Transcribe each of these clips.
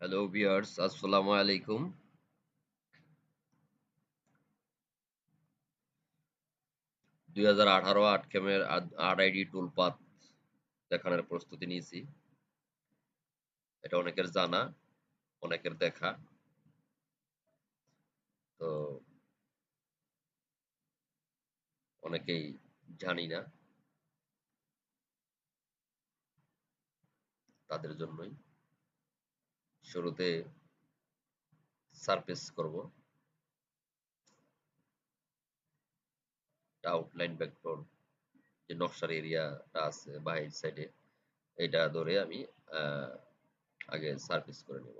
Hello viewers, আসসালামু আলাইকুম। 2018 আটকেমের আরআইডি টুলপাথ দেখানোর প্রস্তুতি নিয়েছি। এটা অনেকের জানা, অনেকের দেখা। তো অনেকেই জানি না, তাদের জন্যই। শুরুতে সারফেস করব, আউটলাইন ব্যাকগ্রাউন্ড যে নকশার এরিয়াটা আছে বাহির সাইডে, এটা ধরে আমি আগে সারফেস করে নেব।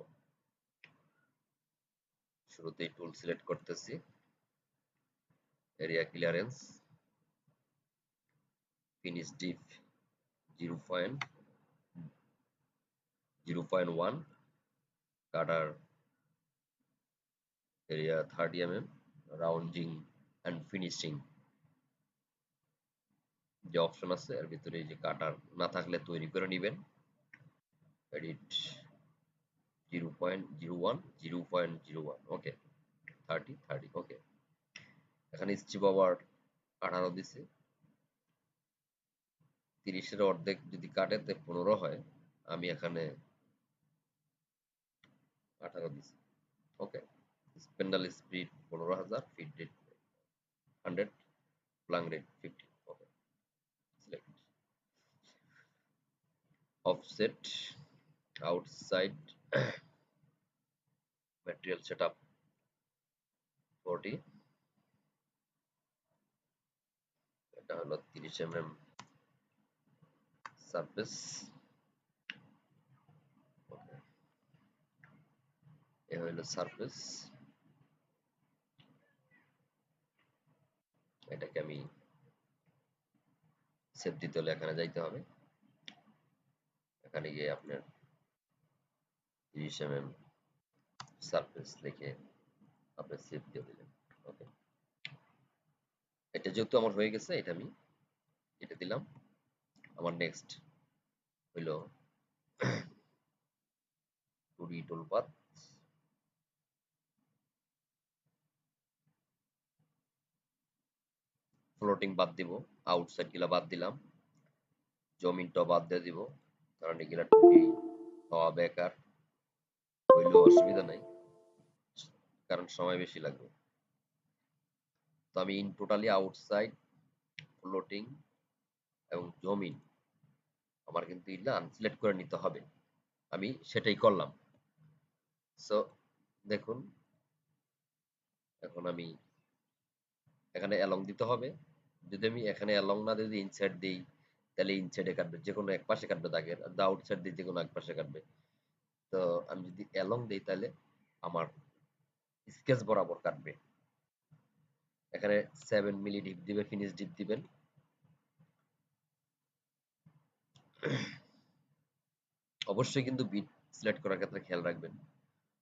শুরুতেই টুল সিলেক্ট করতেছি, area clearance, finish deep 0.1, cutter area 30 mm, rounding and finishing যে অপশন আছে এর ভিতরে এই যে কাটার না থাকলে তৈরি করে নেবেন। এডিট 0.01, 0.01, ওকে, 30, ওকে। এখানে স্ট্রিপ ওভার 18 দিছে, 30-এর অর্ধেক যদি কাটে তে 15 হয়। আমি এখানে 18 দিছি, okay. Spindle speed 15,000, feed rate 100, plunge rate 50, okay. Select offset outside material setup 40, এটা হলো 30 mm সারফেস, ওকে। এ হলো সারফেস, এটাকে আমি সেভ দিতে হলে এখানে যাইতে হবে। এখানে গিয়ে আপনার 30 mm সারফেস লিখে আপনি সেভ দিয়ে দিলেন, ওকে। এটা যেহেতু আমার হয়ে গেছে, এটা দিলাম। আমার নেক্সট হইলো 2D টুলপাথ, ফ্লোটিং বাদ দিব, আউটসাইড গুলা বাদ দিলাম, জমিনটা বাদ দিয়ে দিব, কারণ এগুলা 2D হওয়া বেকার, হইলেও অসুবিধা নাই, কারণ সময় বেশি লাগবে। তো আমি ইন টোটালি আউটসাইড, ফ্লোটিং এবং জমিন আমার কিন্তু এগুলা আনসিলেক্ট করে নিতে হবে। আমি সেটাই করলাম। সো দেখুন, এখন আমি এখানে অ্যালং দিতে হবে। যদি আমি এখানে অ্যালং না যদি ইনসাইড দিই, তাহলে ইনসাইডে কাটবে, যে কোনো এক পাশে কাটবে দাগের, আর আউটসাইড দিয়ে যে কোনো এক পাশে কাটবে। তো আমি যদি অ্যালং দিই তাহলে আমার স্কেচ বরাবর কাটবে। এখানে 7 মিলি ডিপ দিবে, ফিনিশ ডিপ দিবেন। অবশ্যই কিন্তু বিট সিলেক্ট করার ক্ষেত্রে খেয়াল রাখবেন।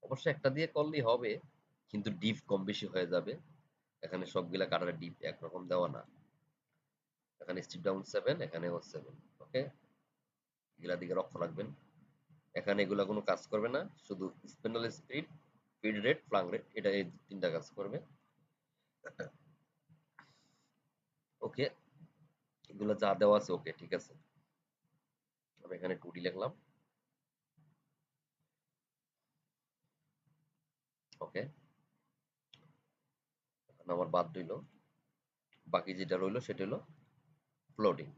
অবশ্যই একটা দিয়ে করলেই হবে, কিন্তু ডিপ কম বেশি হয়ে যাবে। এখানে সবগুলা কাটার ডিপ একরকম দেওয়া না। এখানে স্ট্রিপ ডাউন 7, এখানেও 7, ওকে। এগুলা দিকে লক্ষ্য রাখবেন। এখানে এগুলা কোনো কাজ করবে না, শুধু spindle speed, feed rate, flung rate, এটা এই তিনটা কাজ করবে, ওকে। এগুলো যা দেওয়া আছে ওকে, ঠিক আছে। আমি এখানে 2D লিখলাম, ওকে। এখন আমার বাদ রইল, বাকি যেটা রইলো সেটা হলো ফ্লোটিং।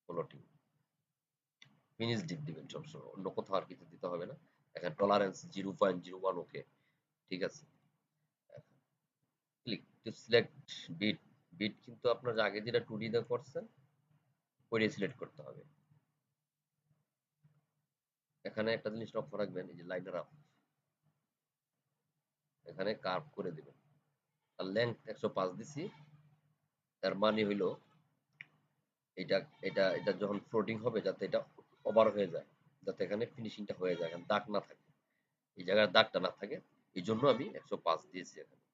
ফ্লোটিং ফিনিশ ডিপ দিবেন সবসময়, অন্য কোথাও আর কিছু দিতে হবে না। এখানে টলারেন্স 0.01, ওকে, ঠিক আছে। Click to select bit. Bit কিন্তু আপনার আগে যেটা 2D তে করছেন ওইটাই সিলেক্ট করতে হবে। এখানে একটা জিনিস লক্ষ্য রাখবেন, এই যে লাইনার আপ, এখানে কার্ভ করে দিবেন। আর লেংথ 105 দিছি, তার মানে হইলো এটা এটা এটা যখন ফ্লোটিং হবে যাতে এটা ওভার হয়ে যায়, যাতে এখানে ফিনিশিংটা হয়ে যায়, এখানে দাগ না থাকে, এই জায়গায় দাগটা না থাকে। এই জন্য আমি 105 দিয়েছি এখানে।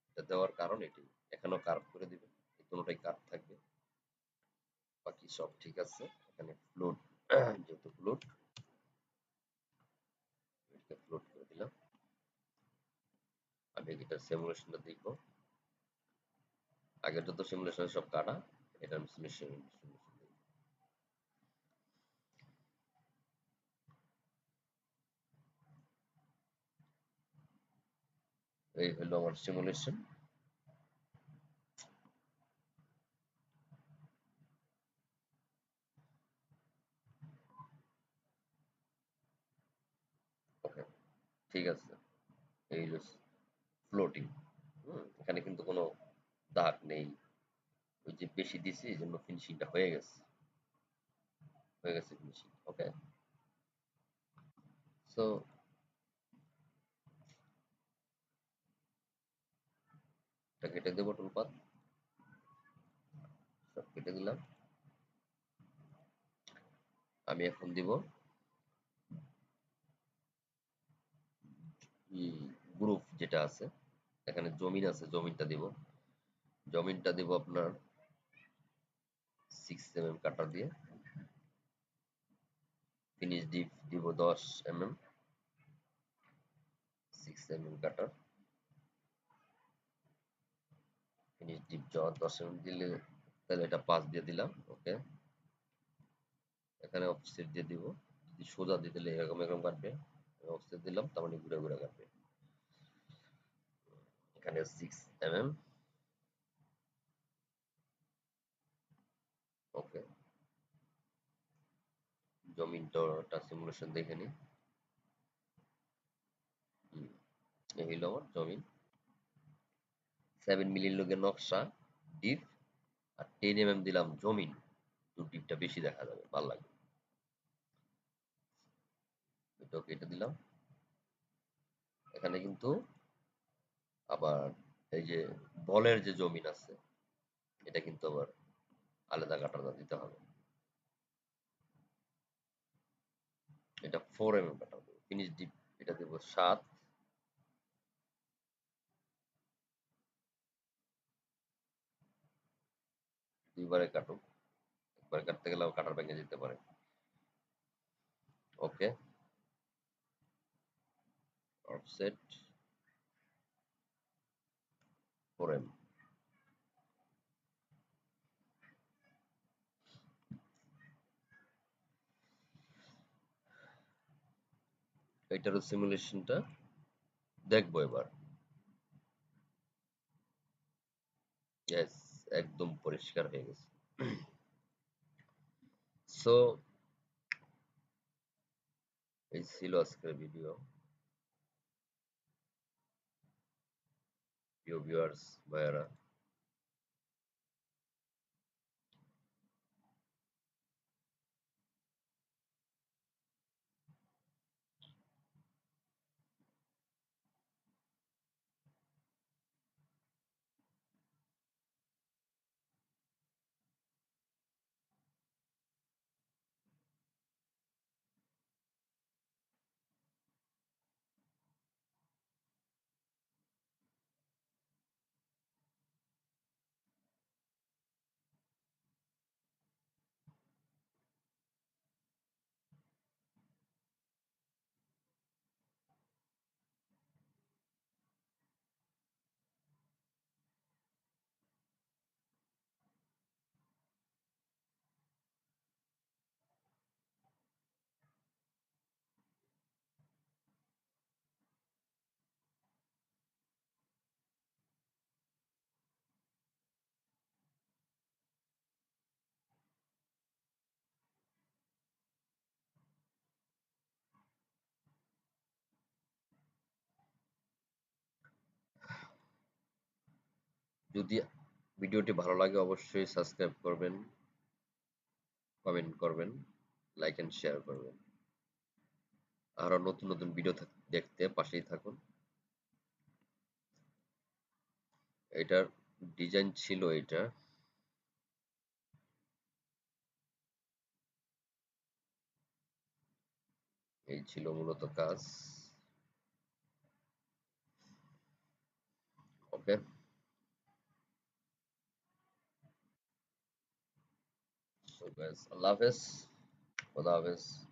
এটা দেওয়ার কারণ এটাই। এখানেও কার্ভ করে দিবেন, এই দুটোটাই কার্ভ থাকবে। বাকি সব ঠিক আছে। এখানে ফ্লোট যেহেতু ফ্লোট, এটাকে ফ্লোট করে দিলাম। আমি এটার সিমুলেশনটা দেখবো। আগেরটা তো সিমুলেশন সব কাটা, এটা আমি সিমুলেশন। এই হলো আমার সিমুলেশন। ওকে, ঠিক আছে। এই হলো ফ্লোটিং। এখানে কিন্তু কোনো দাগ নেই, ওই যে বেশি দিছি এই জন্য ফিনিশিংটা হয়ে গেছে ফিনিশিং। ওকে, সো এটা কেটে দেবো, টুলপাত সব কেটে দিলাম। আমি এখন দিব গ্রুপ যেটা আছে, এখানে জমিন আছে, জমিনটা দিব। জমিনটা দিব আপনার 6 mm কাটার দিয়ে। ফিনিশ ডিপ দিব 10 mm, 6 mm কাটার। ফিনিশ ডিপ 10 mm দিলে তাহলে এটা 5 দিয়ে দিলাম। ওকে, এখানে অফসেট দিয়ে দিব। যদি সোজা দিয়ে দিলে এরকম এরকম কাটবে, অফসেট দিলাম তার মানে ঘুরে ঘুরে কাটবে। এখানে 6 mm। ওকে, জমিনটা সিমুলেশন দেখে নিই। এই হইল আমার জমিন। 7 মিলির লোকের নকশা ডিপ, আর 10 mm দিলাম জমিন, তো ডিপটা বেশি দেখা যাবে, ভালো লাগবে। এটাও কেটে দিলাম। এখানে কিন্তু আবার এই যে বলের যে জমিন আছে, এটা কিন্তু আবার আলাদা কাটাটা দিতে হবে। এটা 4 mm কাটা দেবো। ফিনিশ ডিপ এটা দেবো 7। দুইবারে কাটুক, একবার কাটতে গেলে কাটার ভেঙে যেতে পারে। ওকে, অফসেট 4 mm। এইটারও সিমুলেশনটা দেখবো এবার। ইয়েস, একদম পরিষ্কার হয়ে গেছে। সো এই ছিল আজকের ভিডিও। প্রিয় ভিউয়ার্স ভাইয়ারা, যদি ভিডিওটি ভালো লাগে অবশ্যই সাবস্ক্রাইব করবেন, কমেন্ট করবেন, লাইক এন্ড শেয়ার করবেন। আরো নতুন নতুন ভিডিও দেখতে পাশেই থাকুন। এটার ডিজাইন ছিল এটা, এই ছিল মূলত কাজ। ওকে, সো ব্যাস আল্লাহ হাফেজ, খোদা হাফেজ।